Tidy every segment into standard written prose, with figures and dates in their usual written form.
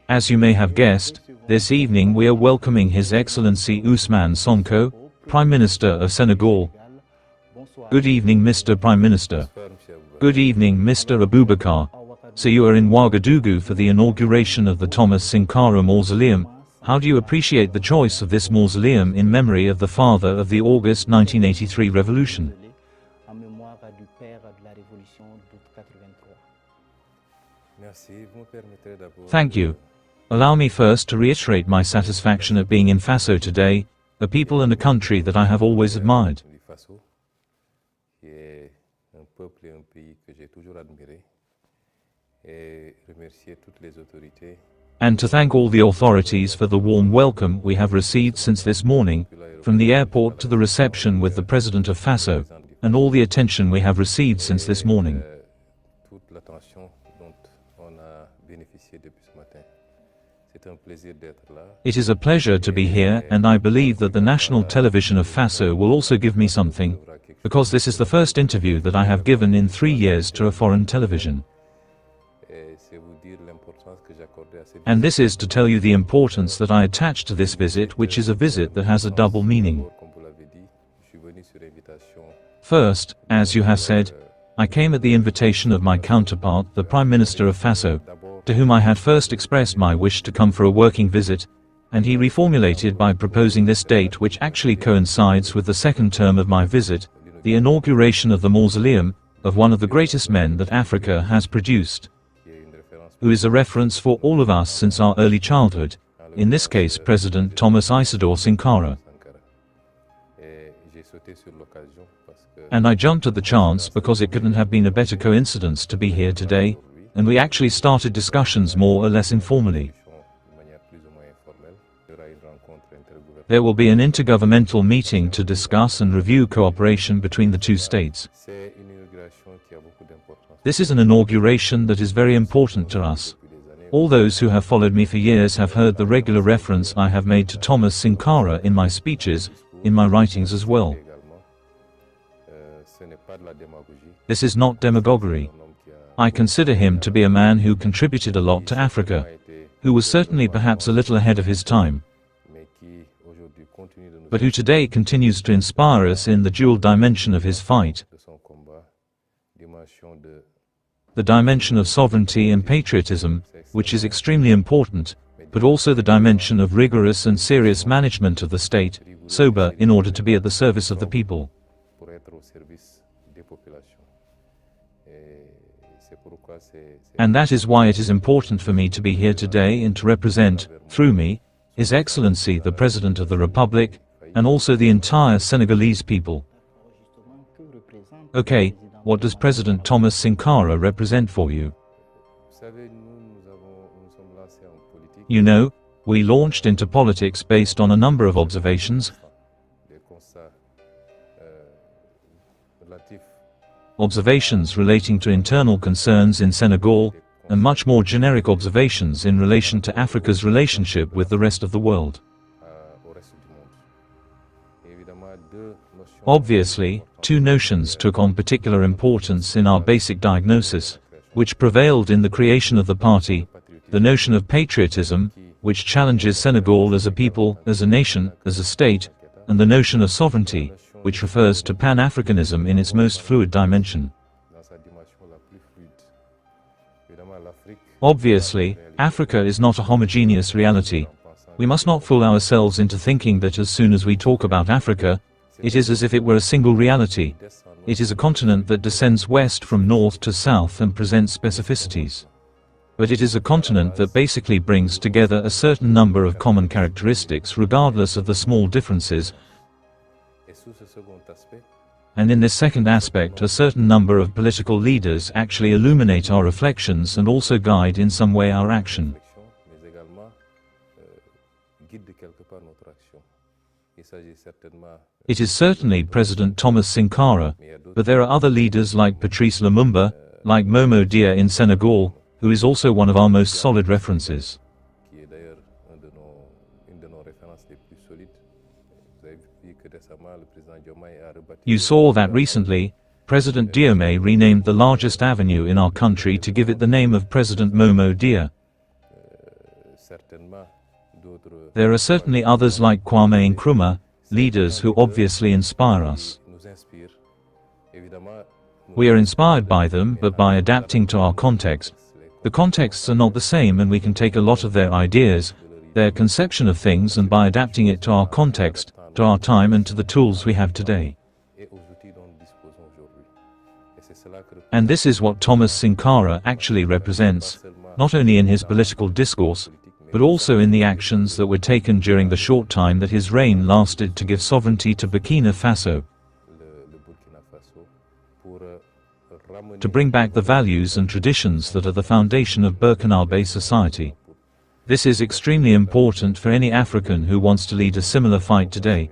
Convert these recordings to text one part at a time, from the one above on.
As you may have guessed, this evening we are welcoming His Excellency Ousmane Sonko, Prime Minister of Senegal. Good evening, Mr. Prime Minister. Good evening, Mr. Aboubacar. So you are in Ouagadougou for the inauguration of the Thomas Sankara Mausoleum. How do you appreciate the choice of this mausoleum in memory of the father of the August 1983 revolution? Thank you. Allow me first to reiterate my satisfaction at being in Faso today, a people and a country that I have always admired. And to thank all the authorities for the warm welcome we have received since this morning, from the airport to the reception with the President of Faso, and all the attention we have received since this morning. It is a pleasure to be here, and I believe that the national television of Faso will also give me something, because this is the first interview that I have given in 3 years to a foreign television. And this is to tell you the importance that I attach to this visit, which is a visit that has a double meaning. First, as you have said, I came at the invitation of my counterpart, the Prime Minister of Faso, to whom I had first expressed my wish to come for a working visit, and he reformulated by proposing this date, which actually coincides with the second term of my visit, the inauguration of the mausoleum of one of the greatest men that Africa has produced, who is a reference for all of us since our early childhood, in this case President Thomas Sankara. And I jumped at the chance because it couldn't have been a better coincidence to be here today, and we actually started discussions more or less informally. There will be an intergovernmental meeting to discuss and review cooperation between the two states. This is an inauguration that is very important to us. All those who have followed me for years have heard the regular reference I have made to Thomas Sankara in my speeches, in my writings as well. This is not demagoguery. I consider him to be a man who contributed a lot to Africa, who was certainly perhaps a little ahead of his time, but who today continues to inspire us in the dual dimension of his fight. The dimension of sovereignty and patriotism, which is extremely important, but also the dimension of rigorous and serious management of the state, sober in order to be at the service of the people. And that is why it is important for me to be here today and to represent, through me, His Excellency the President of the Republic, and also the entire Senegalese people. Okay, what does President Thomas Sankara represent for you? You know, we launched into politics based on a number of observations. Observations relating to internal concerns in Senegal, and much more generic observations in relation to Africa's relationship with the rest of the world. Obviously, two notions took on particular importance in our basic diagnosis, which prevailed in the creation of the party: the notion of patriotism, which challenges Senegal as a people, as a nation, as a state, and the notion of sovereignty, which refers to Pan-Africanism in its most fluid dimension. Obviously, Africa is not a homogeneous reality. We must not fool ourselves into thinking that as soon as we talk about Africa, it is as if it were a single reality. It is a continent that descends west from north to south and presents specificities. But it is a continent that basically brings together a certain number of common characteristics regardless of the small differences. And in this second aspect, a certain number of political leaders actually illuminate our reflections and also guide in some way our action. It is certainly President Thomas Sankara, but there are other leaders like Patrice Lumumba, like Momo Dia in Senegal, who is also one of our most solid references. You saw that recently, President Diomaye renamed the largest avenue in our country to give it the name of President Momo Dia. There are certainly others like Kwame Nkrumah, leaders who obviously inspire us. We are inspired by them, but by adapting to our context. The contexts are not the same, and we can take a lot of their ideas, their conception of things, and by adapting it to our context, to our time, and to the tools we have today. And this is what Thomas Sankara actually represents, not only in his political discourse, but also in the actions that were taken during the short time that his reign lasted to give sovereignty to Burkina Faso, to bring back the values and traditions that are the foundation of Burkinabe society. This is extremely important for any African who wants to lead a similar fight today.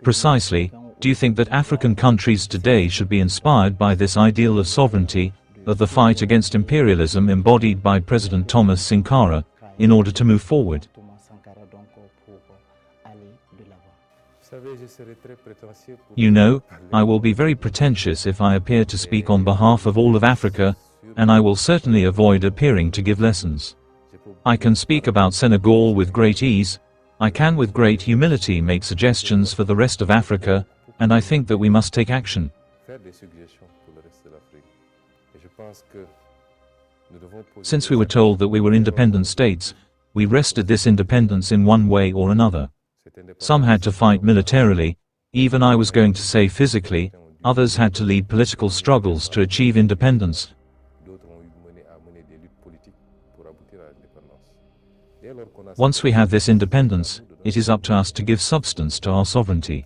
Precisely, do you think that African countries today should be inspired by this ideal of sovereignty, of the fight against imperialism embodied by President Thomas Sankara, in order to move forward? You know, I will be very pretentious if I appear to speak on behalf of all of Africa, and I will certainly avoid appearing to give lessons. I can speak about Senegal with great ease, I can with great humility make suggestions for the rest of Africa, and I think that we must take action. Since we were told that we were independent states, we wrested this independence in one way or another. Some had to fight militarily, even I was going to say physically, others had to lead political struggles to achieve independence. Once we have this independence, it is up to us to give substance to our sovereignty.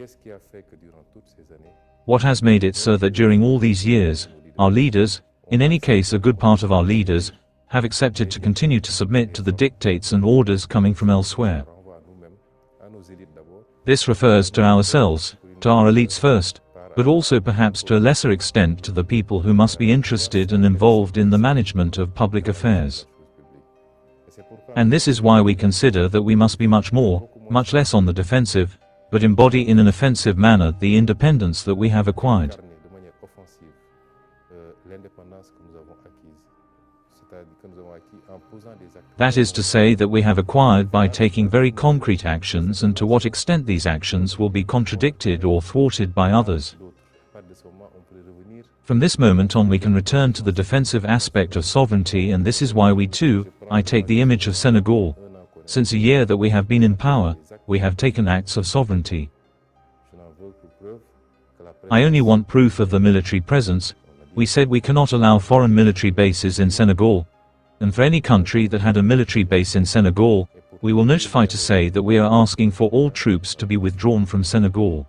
What has made it so that during all these years, our leaders, in any case a good part of our leaders, have accepted to continue to submit to the dictates and orders coming from elsewhere? This refers to ourselves, to our elites first, but also perhaps to a lesser extent to the people who must be interested and involved in the management of public affairs. And this is why we consider that we must be much less on the defensive, but embody in an offensive manner the independence that we have acquired. That is to say that we have acquired by taking very concrete actions, and to what extent these actions will be contradicted or thwarted by others. From this moment on we can return to the defensive aspect of sovereignty, and this is why we too, I take the image of Senegal. Since a year that we have been in power, we have taken acts of sovereignty. I only want proof of the military presence. We said we cannot allow foreign military bases in Senegal. And for any country that had a military base in Senegal, we will notify to say that we are asking for all troops to be withdrawn from Senegal.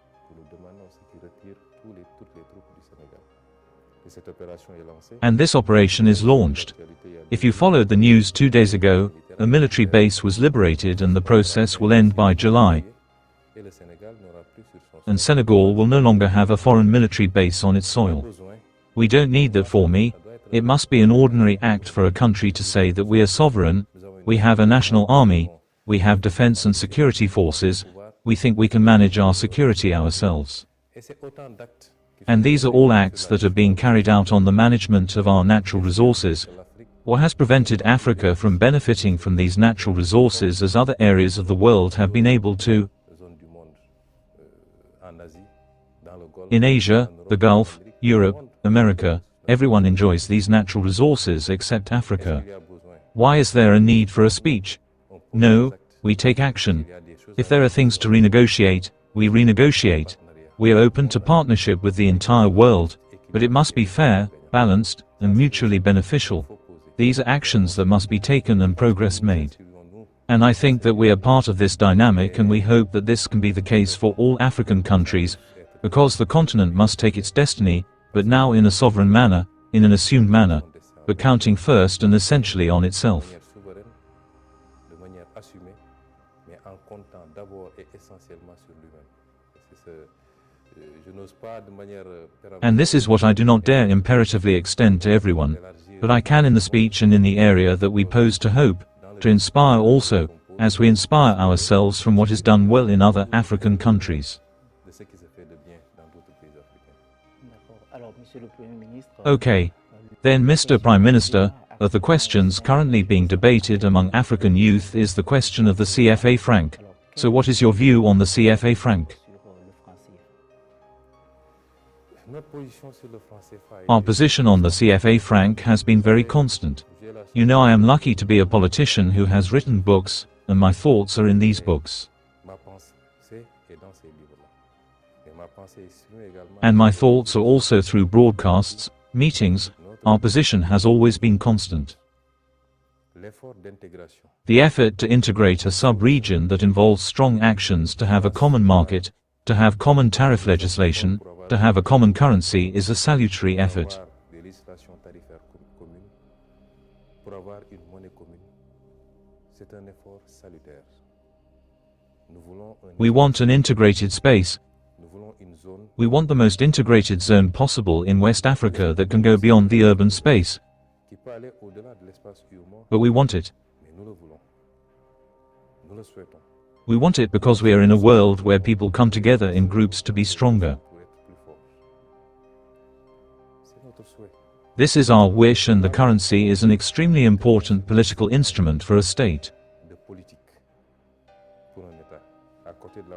And this operation is launched. If you followed the news 2 days ago, a military base was liberated and the process will end by July. And Senegal will no longer have a foreign military base on its soil. We don't need that for me. It must be an ordinary act for a country to say that we are sovereign, we have a national army, we have defense and security forces, we think we can manage our security ourselves. And these are all acts that are being carried out on the management of our natural resources. What has prevented Africa from benefiting from these natural resources as other areas of the world have been able to? In Asia, the Gulf, Europe, America, everyone enjoys these natural resources except Africa. Why is there a need for a speech? No, we take action. If there are things to renegotiate, we renegotiate. We are open to partnership with the entire world, but it must be fair, balanced, and mutually beneficial. These are actions that must be taken and progress made. And I think that we are part of this dynamic, and we hope that this can be the case for all African countries, because the continent must take its destiny, but now in a sovereign manner, in an assumed manner, but counting first and essentially on itself. And this is what I do not dare imperatively extend to everyone, but I can in the speech and in the area that we pose to hope, to inspire also, as we inspire ourselves from what is done well in other African countries. Okay. Then Mr. Prime Minister, of the questions currently being debated among African youth is the question of the CFA franc. So what is your view on the CFA franc? Our position on the CFA franc has been very constant. You know, I am lucky to be a politician who has written books, and my thoughts are in these books. And my thoughts are also through broadcasts, meetings. Our position has always been constant. The effort to integrate a sub-region that involves strong actions to have a common market, to have common tariff legislation, to have a common currency is a salutary effort. We want an integrated space. We want the most integrated zone possible in West Africa that can go beyond the urban space. But we want it. We want it because we are in a world where people come together in groups to be stronger. This is our wish, and the currency is an extremely important political instrument for a state.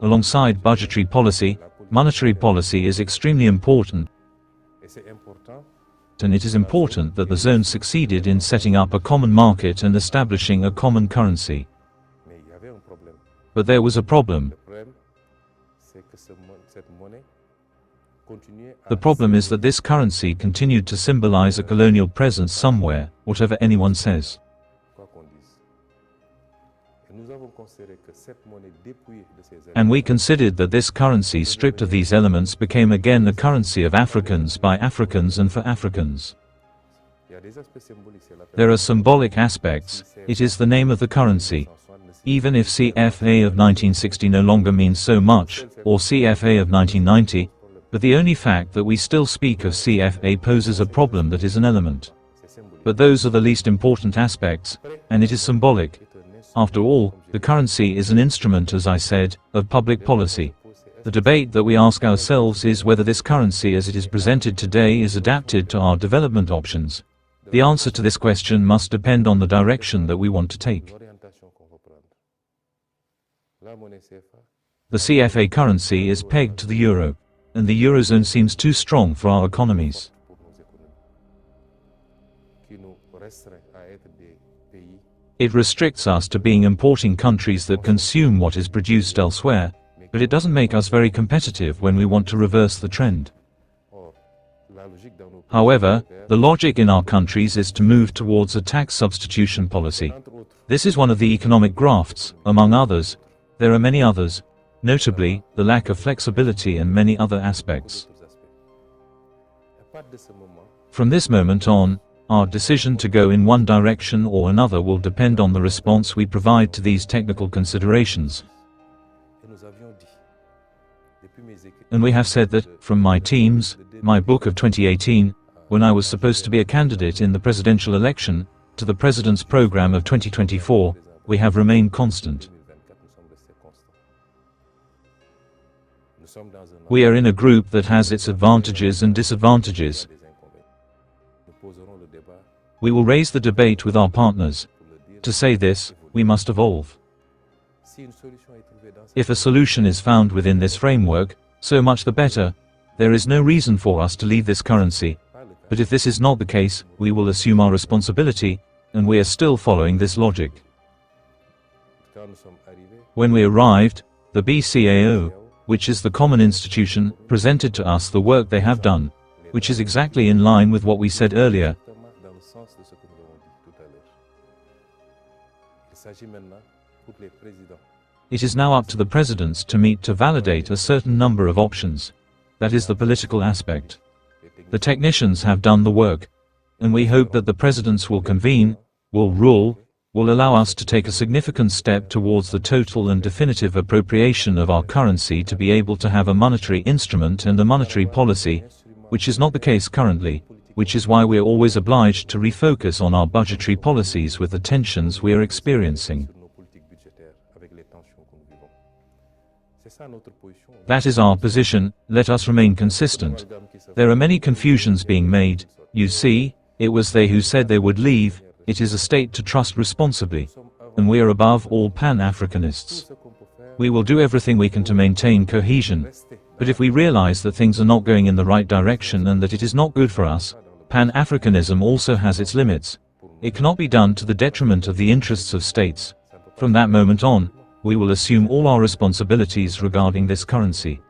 Alongside budgetary policy, monetary policy is extremely important, and it is important that the zone succeeded in setting up a common market and establishing a common currency. But there was a problem. The problem is that this currency continued to symbolize a colonial presence somewhere, whatever anyone says. And we considered that this currency, stripped of these elements, became again a currency of Africans by Africans and for Africans. There are symbolic aspects. It is the name of the currency. Even if CFA of 1960 no longer means so much, or CFA of 1990, but the only fact that we still speak of CFA poses a problem that is an element. But those are the least important aspects, and it is symbolic. After all, the currency is an instrument, as I said, of public policy. The debate that we ask ourselves is whether this currency as it is presented today is adapted to our development options. The answer to this question must depend on the direction that we want to take. The CFA currency is pegged to the euro, and the eurozone seems too strong for our economies. It restricts us to being importing countries that consume what is produced elsewhere, but it doesn't make us very competitive when we want to reverse the trend. However, the logic in our countries is to move towards a tax substitution policy. This is one of the economic grafts, among others. There are many others, notably, the lack of flexibility and many other aspects. From this moment on, our decision to go in one direction or another will depend on the response we provide to these technical considerations. And we have said that, from my teams, my book of 2018, when I was supposed to be a candidate in the presidential election, to the president's program of 2024, we have remained constant. We are in a group that has its advantages and disadvantages. We will raise the debate with our partners. To say this, we must evolve. If a solution is found within this framework, so much the better. There is no reason for us to leave this currency. But if this is not the case, we will assume our responsibility, and we are still following this logic. When we arrived, the BCAO, which is the common institution, presented to us the work they have done, which is exactly in line with what we said earlier. It is now up to the presidents to meet to validate a certain number of options. That is the political aspect. The technicians have done the work, and we hope that the presidents will convene, will rule, will allow us to take a significant step towards the total and definitive appropriation of our currency to be able to have a monetary instrument and a monetary policy, which is not the case currently, which is why we are always obliged to refocus on our budgetary policies with the tensions we are experiencing. That is our position. Let us remain consistent. There are many confusions being made. You see, it was they who said they would leave, It is a state to trust responsibly, and we are above all Pan-Africanists. We will do everything we can to maintain cohesion, but if we realize that things are not going in the right direction and that it is not good for us, Pan-Africanism also has its limits. It cannot be done to the detriment of the interests of states. From that moment on, we will assume all our responsibilities regarding this currency.